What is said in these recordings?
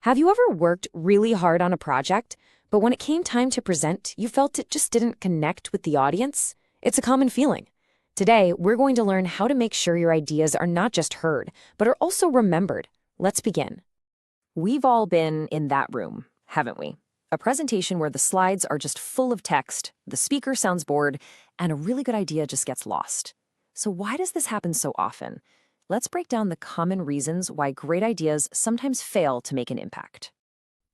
Have you ever worked really hard on a project, but when it came time to present, you felt it just didn't connect with the audience? It's a common feeling. Today, we're going to learn how to make sure your ideas are not just heard, but are also remembered. Let's begin. We've all been in that room, haven't we? A presentation where the slides are just full of text, the speaker sounds bored, and a really good idea just gets lost. So why does this happen so often? Let's break down the common reasons why great ideas sometimes fail to make an impact.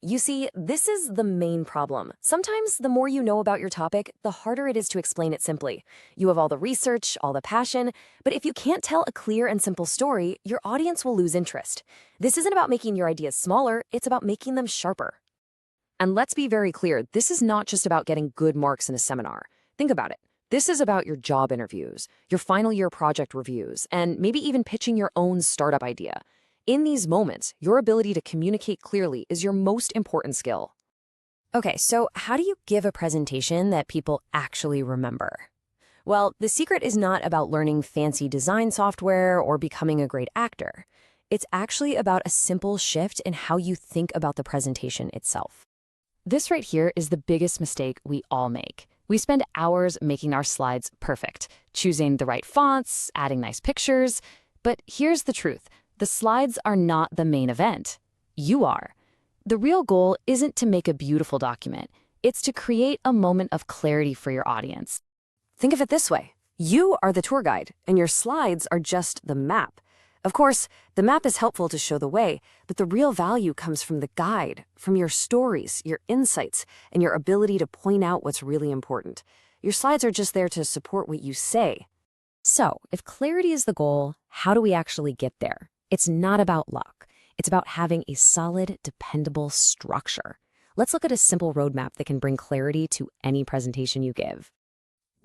You see, this is the main problem. Sometimes the more you know about your topic, the harder it is to explain it simply. You have all the research, all the passion, but if you can't tell a clear and simple story, your audience will lose interest. This isn't about making your ideas smaller, it's about making them sharper. And let's be very clear, this is not just about getting good marks in a seminar. Think about it. This is about your job interviews, your final year project reviews, and maybe even pitching your own startup idea. In these moments, your ability to communicate clearly is your most important skill. Okay, so how do you give a presentation that people actually remember? Well, the secret is not about learning fancy design software or becoming a great actor. It's actually about a simple shift in how you think about the presentation itself. This right here is the biggest mistake we all make. We spend hours making our slides perfect, choosing the right fonts, adding nice pictures. But here's the truth. The slides are not the main event. You are. The real goal isn't to make a beautiful document. It's to create a moment of clarity for your audience. Think of it this way. You are the tour guide, and your slides are just the map. Of course, the map is helpful to show the way, but the real value comes from the guide, from your stories, your insights, and your ability to point out what's really important. Your slides are just there to support what you say. So, if clarity is the goal, how do we actually get there? It's not about luck. It's about having a solid, dependable structure. Let's look at a simple roadmap that can bring clarity to any presentation you give.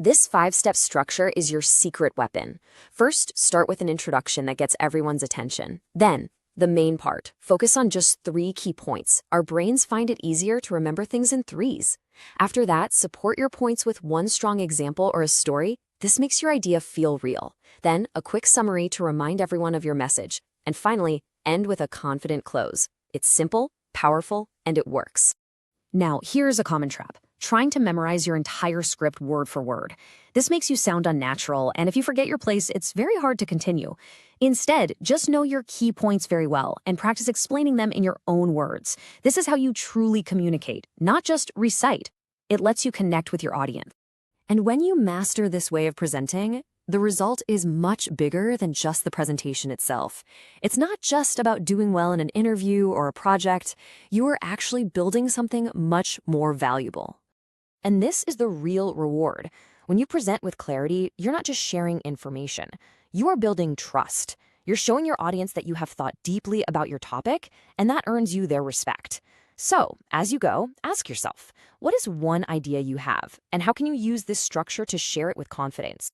This 5-step structure is your secret weapon. First, start with an introduction that gets everyone's attention. Then, the main part. Focus on just 3 key points. Our brains find it easier to remember things in threes. After that, support your points with one strong example or a story. This makes your idea feel real. Then, a quick summary to remind everyone of your message. And finally, end with a confident close. It's simple, powerful, and it works. Now, here's a common trap. Trying to memorize your entire script word for word. This makes you sound unnatural, and if you forget your place, it's very hard to continue. Instead, just know your key points very well and practice explaining them in your own words. This is how you truly communicate, not just recite. It lets you connect with your audience. And when you master this way of presenting, the result is much bigger than just the presentation itself. It's not just about doing well in an interview or a project. You are actually building something much more valuable. And this is the real reward. When you present with clarity, you're not just sharing information. You are building trust. You're showing your audience that you have thought deeply about your topic, and that earns you their respect. So, as you go, ask yourself, what is one idea you have, and how can you use this structure to share it with confidence?